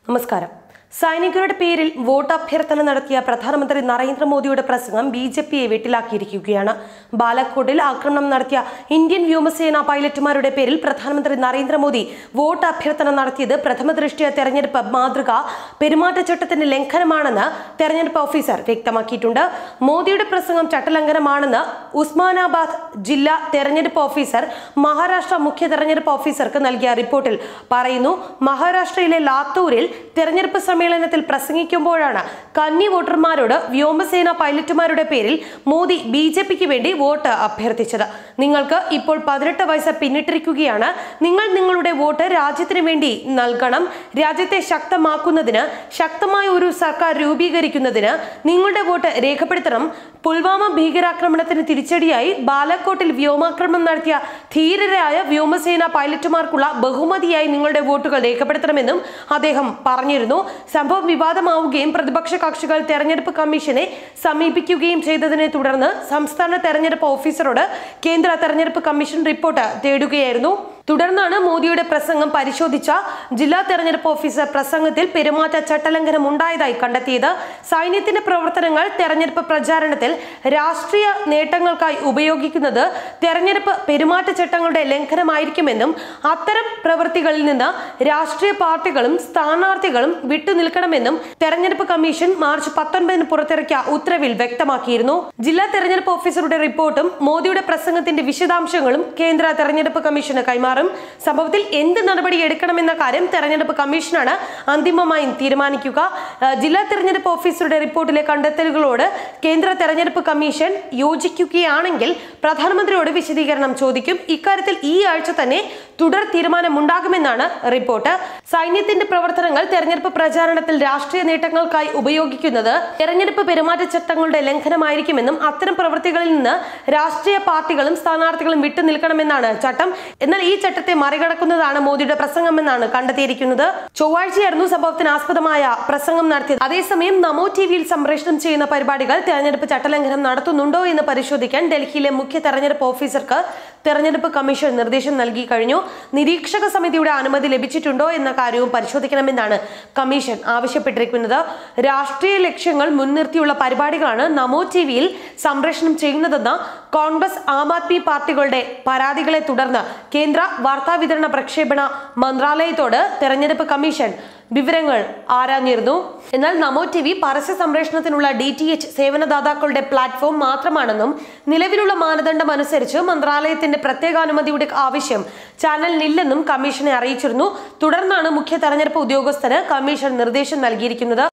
നമസ്കാരം. സൈനികരുടെ പേരിൽ വോട്ട് അഭ്യർത്ഥന നടത്തിയ പ്രധാനമന്ത്രി നരേന്ദ്രമോദിയുടെ പ്രസംഗം ബിജെപിയെ വെട്ടിലാക്കിയിരിക്കുകയാണ്. ബാലക്കോട്ടിൽ ആക്രമണം നടത്തിയ ഇന്ത്യൻ വ്യോമസേന പൈലറ്റുമാരുടെ പേരിൽ പ്രധാനമന്ത്രി നരേന്ദ്രമോദി വോട്ട് അഭ്യർത്ഥന നടത്തിയത് പ്രഥമദൃഷ്ട്യാ തെരഞ്ഞെടുപ്പ് മാതൃക പെരുമാറ്റച്ചട്ടത്തിന്റെ ലംഘനമാണെന്ന് തെരഞ്ഞെടുപ്പ് ഓഫീസർ വ്യക്തമാക്കിയിട്ടുണ്ട്. മോദിയുടെ പ്രസംഗം ചട്ടലംഘനമാണെന്ന് ഉസ്മാനാബാദ് ജില്ലാ തെരഞ്ഞെടുപ്പ് ഓഫീസർ മഹാരാഷ്ട്ര മുഖ്യ തെരഞ്ഞെടുപ്പ് ഓഫീസർക്ക് നൽകിയ റിപ്പോർട്ടിൽ പറയുന്നു. മഹാരാഷ്ട്രയിലെ ലാത്തൂരിൽ തെരഞ്ഞെടുപ്പ് സമ്മേളനത്തിൽ പ്രസംഗിക്കുമ്പോഴാണ് കന്നി വോട്ടർമാരോട് വ്യോമസേന പൈലറ്റുമാരുടെ പേരിൽ മോദി ബിജെപിക്ക് വേണ്ടി വോട്ട് അഭ്യർത്ഥിച്ചത്. നിങ്ങൾക്ക് ഇപ്പോൾ 18 വയസ്സ് പിന്നിട്ടിരിക്കുകയാണ്. നിങ്ങൾ നിങ്ങളുടെ വോട്ട് രാജ്യത്തിന് വേണ്ടി നൽകണം. രാജ്യത്തെ ശക്തമാക്കുന്നതിന്, ശക്തമായ ഒരു സർക്കാർ രൂപീകരിക്കുന്നതിന് നിങ്ങളുടെ വോട്ട് രേഖപ്പെടുത്തണം. പുൽവാമ ഭീകരാക്രമണത്തിന് തിരിച്ചടിയായി ബാലക്കോട്ടിൽ വ്യോമാക്രമണം നടത്തിയ ധീരരായ വ്യോമസേന പൈലറ്റുമാർക്കുള്ള ബഹുമതിയായി നിങ്ങളുടെ വോട്ടുകൾ രേഖപ്പെടുത്തണമെന്നും അദ്ദേഹം പറഞ്ഞിരുന്നു. സംഭവം വിവാദമാവുകയും പ്രതിപക്ഷ കക്ഷികൾ തെരഞ്ഞെടുപ്പ് കമ്മീഷനെ സമീപിക്കുകയും ചെയ്തതിനെ തുടർന്ന് സംസ്ഥാന തെരഞ്ഞെടുപ്പ് ഓഫീസറോട് കേന്ദ്ര തെരഞ്ഞെടുപ്പ് കമ്മീഷൻ റിപ്പോർട്ട് തേടുകയായിരുന്നു. തുടർന്നാണ് മോദിയുടെ പ്രസംഗം പരിശോധിച്ച ജില്ലാ തെരഞ്ഞെടുപ്പ് ഓഫീസർ പ്രസംഗത്തിൽ പെരുമാറ്റ ചട്ടലംഘനം ഉണ്ടായതായി കണ്ടെത്തിയത്. സൈന്യത്തിന്റെ പ്രവർത്തനങ്ങൾ തെരഞ്ഞെടുപ്പ് പ്രചാരണത്തിൽ രാഷ്ട്രീയ നേട്ടങ്ങൾക്കായി ഉപയോഗിക്കുന്നത് തെരഞ്ഞെടുപ്പ് പെരുമാറ്റച്ചട്ടങ്ങളുടെ ലംഘനമായിരിക്കുമെന്നും അത്തരം പ്രവൃത്തികളിൽ നിന്ന് രാഷ്ട്രീയ പാർട്ടികളും സ്ഥാനാർത്ഥികളും വിട്ടുനിൽക്കണമെന്നും തെരഞ്ഞെടുപ്പ് കമ്മീഷൻ മാർച്ച് 19 പുറത്തിറക്കിയ ഉത്തരവിൽ വ്യക്തമാക്കിയിരുന്നു. ജില്ലാ തെരഞ്ഞെടുപ്പ് ഓഫീസറുടെ റിപ്പോർട്ടും മോദിയുടെ പ്രസംഗത്തിന്റെ വിശദാംശങ്ങളും കേന്ദ്ര തെരഞ്ഞെടുപ്പ് കമ്മീഷന് കൈമാറും. സംഭവത്തിൽ എന്ത് നടപടി എടുക്കണമെന്ന കാര്യം തെരഞ്ഞെടുപ്പ് കമ്മീഷനാണ് അന്തിമമായി തീരുമാനിക്കുക. ജില്ലാ തെരഞ്ഞെടുപ്പ് ഓഫീസറുടെ റിപ്പോർട്ടിലെ കണ്ടെത്തലുകളോട് കേന്ദ്ര തെരഞ്ഞെടുപ്പ് കമ്മീഷൻ യോജിക്കുകയാണെങ്കിൽ പ്രധാനമന്ത്രിയോട് വിശദീകരണം ചോദിക്കും. ഇക്കാര്യത്തിൽ ഈ ആഴ്ച തന്നെ തുടർ തീരുമാനമുണ്ടാകുമെന്നാണ് റിപ്പോർട്ട്. സൈന്യത്തിന്റെ പ്രവർത്തനങ്ങൾ തെരഞ്ഞെടുപ്പ് പ്രചാരണത്തിൽ രാഷ്ട്രീയ നേട്ടങ്ങൾക്കായി ഉപയോഗിക്കുന്നത് തെരഞ്ഞെടുപ്പ് പെരുമാറ്റച്ചട്ടങ്ങളുടെ ലംഘനമായിരിക്കുമെന്നും അത്തരം പ്രവൃത്തികളിൽ നിന്ന് രാഷ്ട്രീയ പാർട്ടികളും സ്ഥാനാർത്ഥികളും വിട്ടുനിൽക്കണമെന്നാണ് ചട്ടം. എന്നാൽ ഈ ചട്ടത്തെ മറികടക്കുന്നതാണ് മോദിയുടെ പ്രസംഗമെന്നാണ് കണ്ടെത്തിയിരിക്കുന്നത്. ചൊവ്വാഴ്ചയായിരുന്നു സംഭവത്തിന് ആസ്പദമായ പ്രസംഗം നടത്തിയത്. അതേസമയം നമോ ടിവിയിൽ സംപ്രേഷണം ചെയ്യുന്ന പരിപാടികൾ തെരഞ്ഞെടുപ്പ് ചട്ടലംഘനം നടത്തുന്നുണ്ടോ എന്ന് പരിശോധിക്കാൻ ഡൽഹിയിലെ മുഖ്യ തെരഞ്ഞെടുപ്പ് ഓഫീസർക്ക് തെരഞ്ഞെടുപ്പ് കമ്മീഷൻ നിർദ്ദേശം നൽകി കഴിഞ്ഞു. നിരീക്ഷക സമിതിയുടെ അനുമതി ലഭിച്ചിട്ടുണ്ടോ എന്ന കാര്യവും പരിശോധിക്കണമെന്നാണ് കമ്മീഷൻ ആവശ്യപ്പെട്ടിരിക്കുന്നത്. രാഷ്ട്രീയ ലക്ഷ്യങ്ങൾ മുൻനിർത്തിയുള്ള പരിപാടികളാണ് നമോ ടിവിയിൽ സംപ്രേഷണം ചെയ്യുന്നതെന്ന കോൺഗ്രസ്, ആം ആദ്മി പാർട്ടികളുടെ പരാതികളെ തുടർന്ന് കേന്ദ്ര വാർത്താവിതരണ പ്രക്ഷേപണ മന്ത്രാലയത്തോട് തെരഞ്ഞെടുപ്പ് കമ്മീഷൻ വിവരങ്ങൾ ആരാഞ്ഞിരുന്നു. എന്നാൽ നമോ ടിവി പരസ്യ സംപ്രേഷണത്തിനുള്ള DTH സേവനദാതാക്കളുടെ പ്ലാറ്റ്ഫോം മാത്രമാണെന്നും നിലവിലുള്ള മാനദണ്ഡം അനുസരിച്ച് മന്ത്രാലയത്തിന്റെ പ്രത്യേകാനുമതിയുടെ ആവശ്യം ചാനലിനില്ലെന്നും കമ്മീഷനെ അറിയിച്ചിരുന്നു. തുടർന്നാണ് മുഖ്യ തെരഞ്ഞെടുപ്പ് ഉദ്യോഗസ്ഥന് കമ്മീഷൻ നിർദ്ദേശം നൽകിയിരിക്കുന്നത്.